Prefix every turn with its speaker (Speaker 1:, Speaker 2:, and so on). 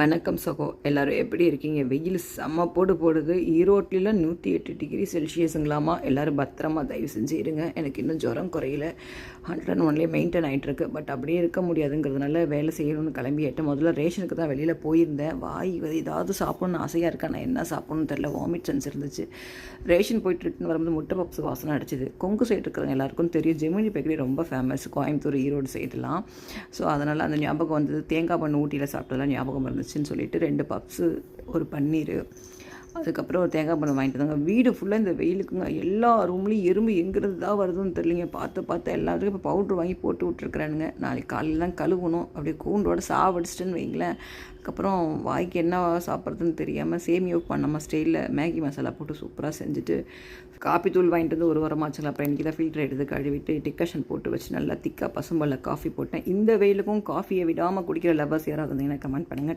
Speaker 1: வணக்கம் சகோ, எல்லோரும் எப்படி இருக்கீங்க? வெயில் செம்ம போடுது. ஈரோட்டில் 108 டிகிரி செல்சியஸுங்களாமா. எல்லோரும் பத்திரமா தயவு செஞ்சு இருங்க. எனக்கு இன்னும் ஜுரம் குறையில 101லேயே மெயின்டைன் ஆகிட்டுருக்கு. பட் அப்படியே இருக்க முடியாதுங்கிறதுனால வேலை செய்யணும்னு கிளம்பிட்டேன். முதல்ல ரேஷனுக்கு தான் வெளியில் போயிருந்தேன். ஏதாவது சாப்பிட்ணுன்னு ஆசையாக இருக்கா, நான் என்ன சாப்பிட்ணுன்னு தெரில. வாமிட் சென்ஸ் இருந்துச்சு. ரேஷன் போயிட்டு ரிட்டன் வரும்போது முட்டை பப்ஸ் வாசனை அடிச்சிது. கொங்கு சைடு இருக்கிறவங்க எல்லாருக்கும் தெரியும், ஜெமினி பேக்கரி ரொம்ப ஃபேமஸ் கோயம்புத்தூர், ஈரோடு சைடெலாம். ஸோ அதனால் அந்த ஞாபகம் வந்தது. தேங்காய் பண்ணு ஊட்டியில் சாப்பிட்டதெல்லாம் ஞாபகம் இருந்துச்சுன்னு சொல்லிட்டு 2 பப்ஸு, ஒரு பன்னீர், அதுக்கப்புறம் ஒரு தேங்காய் பழம் வாங்கிட்டு வந்தாங்க. வீடு ஃபுல்லாக இந்த வெயிலுக்குங்க எல்லா ரூம்லேயும் எறும்பு எங்கிறது தான் வருதுன்னு தெரியலிங்க. பார்த்து எல்லாத்துக்கும் இப்போ பவுட்ரு வாங்கி போட்டு விட்ருக்குறானுங்க. நாளைக்கு காலையில் தான் கழுவணும். அப்படியே கூண்டோட சாவடிச்சிட்டுன்னு வைங்களேன். அதுக்கப்புறம் வாய்க்கு என்ன சாப்பிட்றதுன்னு தெரியாமல் சேமியோ பண்ணாமல் ஸ்டைலில் மேகி மசாலா போட்டு சூப்பராக செஞ்சுட்டு காப்பி தூள் வாங்கிட்டு வந்து ஒரு வாரமாச்சுங்களா. அப்புறம் இன்றைக்கி தான் ஃபில்டர் எடுத்து கழுவிட்டு டிக்கஷன் போட்டு வச்சு நல்லா திக்காக பசும்பல்ல காஃபி போட்டேன். இந்த வெயிலுக்கும் காஃபியை விடாமல் குடிக்கிற லவர்ஸ் யாராவது இருந்தீங்கன்னா கமெண்ட் பண்ணுங்கள்.